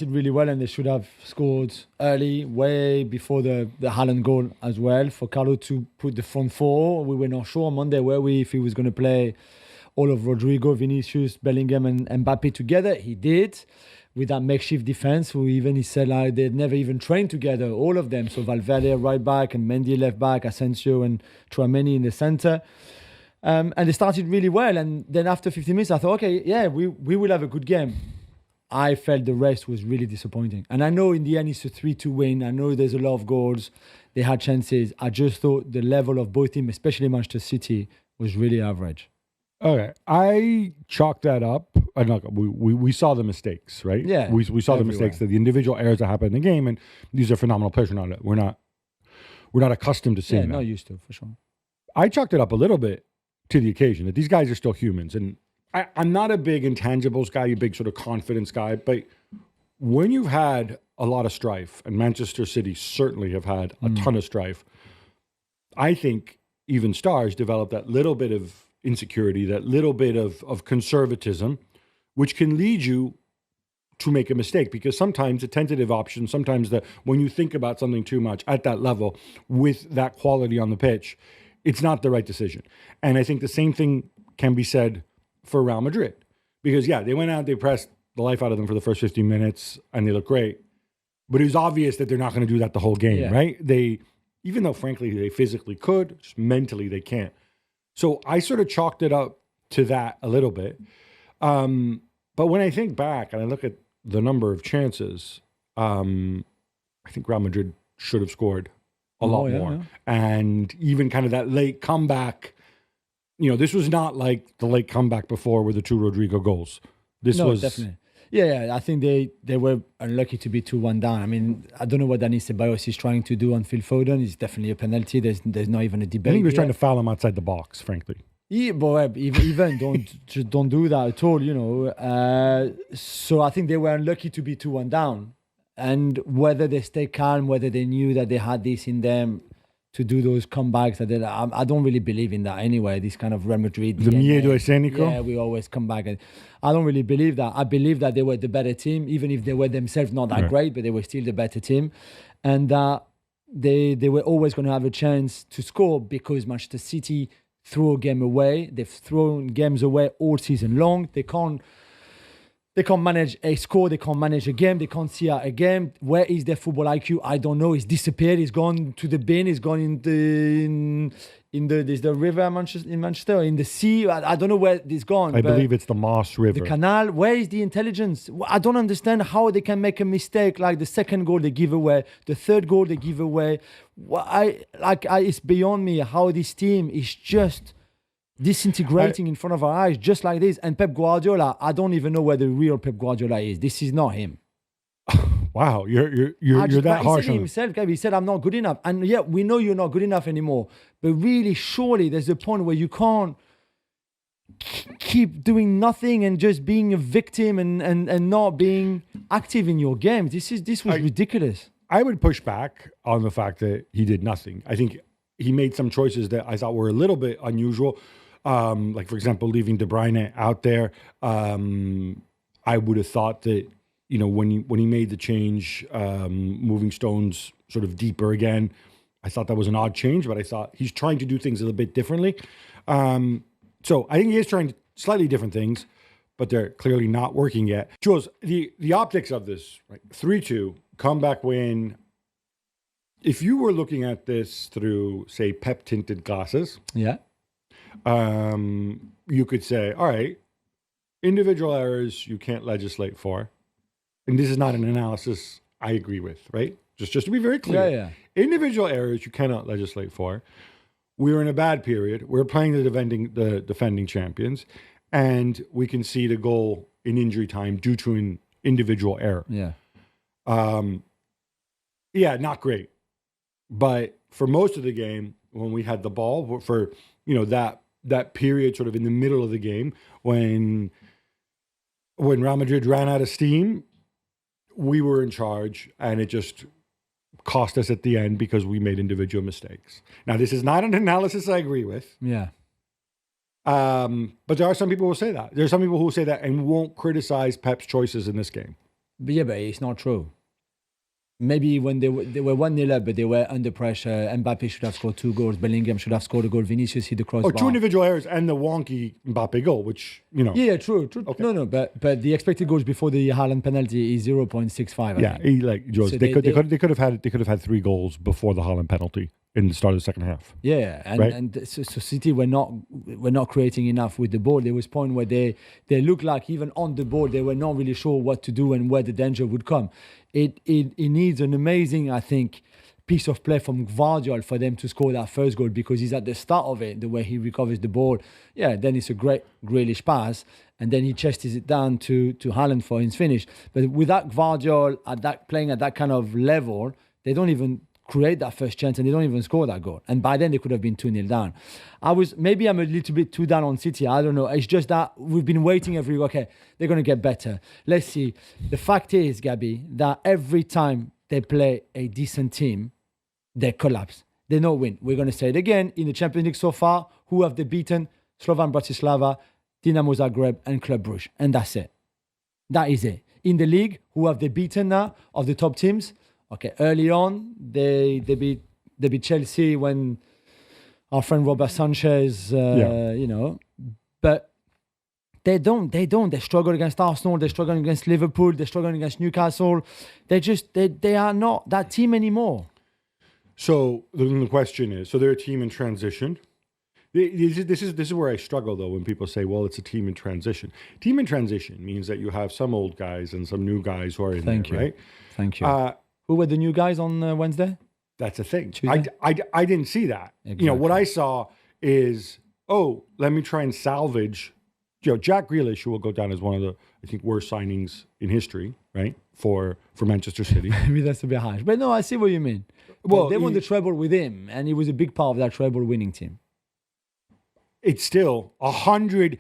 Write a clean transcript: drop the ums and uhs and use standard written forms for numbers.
did really well, and they should have scored early, way before the Haaland goal as well. For Carlo to put the front four, we were not sure on Monday, were we, if he was going to play all of Rodrigo, Vinicius, Bellingham, and Mbappe together. He did, with that makeshift defense, who even he said like they'd never even trained together, all of them. So Valverde right back, and Mendy left back, Asensio and Tchouameni in the center. And they started really well. And then after 50 minutes, I thought, okay, yeah, we will have a good game. I felt the rest was really disappointing. And I know in the end it's a 3-2 win. I know there's a lot of goals. They had chances. I just thought the level of both teams, especially Manchester City, was really average. Okay, I chalked that up. We saw the mistakes, right? Yeah, we saw the mistakes, the individual errors that happen in the game, and these are phenomenal players. We're not accustomed to seeing that. Not used to, for sure. I chalked it up a little bit to the occasion that these guys are still humans, and I'm not a big intangibles guy, a big sort of confidence guy, but when you've had a lot of strife, and Manchester City certainly have had a ton of strife, I think even stars develop that little bit of insecurity, that little bit of conservatism, which can lead you to make a mistake, because sometimes a tentative option, sometimes when you think about something too much at that level with that quality on the pitch, it's not the right decision. And I think the same thing can be said for Real Madrid, because they went out, they pressed the life out of them for the first 15 minutes and they look great, but it was obvious that they're not going to do that the whole game, right? Even though frankly they physically could, just mentally they can't. So I sort of chalked it up to that a little bit. But when I think back and I look at the number of chances, I think Real Madrid should have scored a lot more. Yeah. And even kind of that late comeback, this was not like the late comeback before with the 2 Rodrigo goals. This was definitely. Yeah, I think they were unlucky to be 2-1 down. I mean, I don't know what Dani Ceballos is trying to do on Phil Foden. It's definitely a penalty. There's not even a debate. I think he was trying to foul him outside the box, frankly. Yeah, but even don't do that at all, So I think they were unlucky to be 2-1 down. And whether they stay calm, whether they knew that they had this in them to do those comebacks, I don't really believe in that anyway, this kind of Real Madrid. The miedo escénico? Yeah, we always come back. And I don't really believe that. I believe that they were the better team, even if they were themselves not that great, but they were still the better team. And that they were always going to have a chance to score, because Manchester City threw a game away. They've thrown games away all season long. They can't manage a score. They can't manage a game. They can't see out a game. Where is their football IQ? I don't know. It's disappeared. It's gone to the bin. It's gone there's the river in Manchester, in the sea. I don't know where it's gone. I believe it's the Moss River. The canal. Where is the intelligence? I don't understand how they can make a mistake like the second goal they give away, the third goal they give away. It's beyond me how this team is just disintegrating in front of our eyes, just like this. And Pep Guardiola, I don't even know where the real Pep Guardiola is. This is not him. Wow, you're that harsh on him. He said, I'm not good enough. And yeah, we know you're not good enough anymore. But really, surely there's a point where you can't keep doing nothing and just being a victim and not being active in your games. This was ridiculous. I would push back on the fact that he did nothing. I think he made some choices that I thought were a little bit unusual. Like, for example, leaving De Bruyne out there. I would have thought that, when he made the change, moving Stones sort of deeper again, I thought that was an odd change, but I thought he's trying to do things a little bit differently. So I think he is trying slightly different things, but they're clearly not working yet. Jules, the optics of this, right? 3-2, comeback win. If you were looking at this through, say, Pep-tinted glasses, you could say, all right, individual errors you can't legislate for. And this is not an analysis I agree with, right? Just to be very clear. Individual errors you cannot legislate for. We're in a bad period. We're playing the defending champions, and we concede a goal in injury time due to an individual error. Not great. But for most of the game, when we had the ball, for that period sort of in the middle of the game, when Real Madrid ran out of steam, we were in charge, and it just cost us at the end because we made individual mistakes. Now, this is not an analysis I agree with. But there are some people who say that. There are some people who say that and won't criticize Pep's choices in this game. But yeah, but it's not true. Maybe when they were 1-0 up, but they were under pressure. Mbappe should have scored 2 goals. Bellingham should have scored a goal. Vinicius hit the crossbar. 2 individual errors and the wonky Mbappe goal, which, Yeah, true. Okay. No, but the expected goals before the Haaland penalty is 0.65. I think. he like Joe, So they could have had 3 goals before the Haaland penalty in the start of the second half. Yeah, and Right. and so City were not creating enough with the ball. There was point where they looked like even on the ball they were not really sure what to do and where the danger would come. It needs an amazing, I think, piece of play from Gvardiol for them to score that first goal, because he's at the start of it, the way he recovers the ball. Yeah, then it's a great Grealish pass, and then he chests it down to Haaland for his finish. But without Gvardiol playing at that kind of level, they don't even create that first chance and they don't even score that goal. And by then they could have been 2-0 down. I'm a little bit too down on City. I don't know. It's just that we've been waiting every week. Okay, they're going to get better. Let's see. The fact is, Gabby, that every time they play a decent team, they collapse. They don't win. We're going to say it again. In the Champions League so far, who have they beaten? Slovan Bratislava, Dinamo Zagreb and Club Brugge. And that's it. That is it. In the league, who have they beaten now of the top teams? Okay, early on, they beat Chelsea when our friend Robert Sanchez, but they don't. They struggle against Arsenal. They're struggling against Liverpool. They're struggling against Newcastle. They are not that team anymore. So the question is, so they're a team in transition. This is where I struggle though when people say, well, it's a team in transition. Team in transition means that you have some old guys and some new guys who are in there, right? Thank you. Who were the new guys on Wednesday? That's a thing. Tuesday? I didn't see that. Exactly. What I saw is, let me try and salvage. Jack Grealish, who will go down as one of the, I think, worst signings in history, right? For Manchester City. Maybe that's a bit harsh. But no, I see what you mean. Well, they won the treble with him, and he was a big part of that treble winning team. It's still 100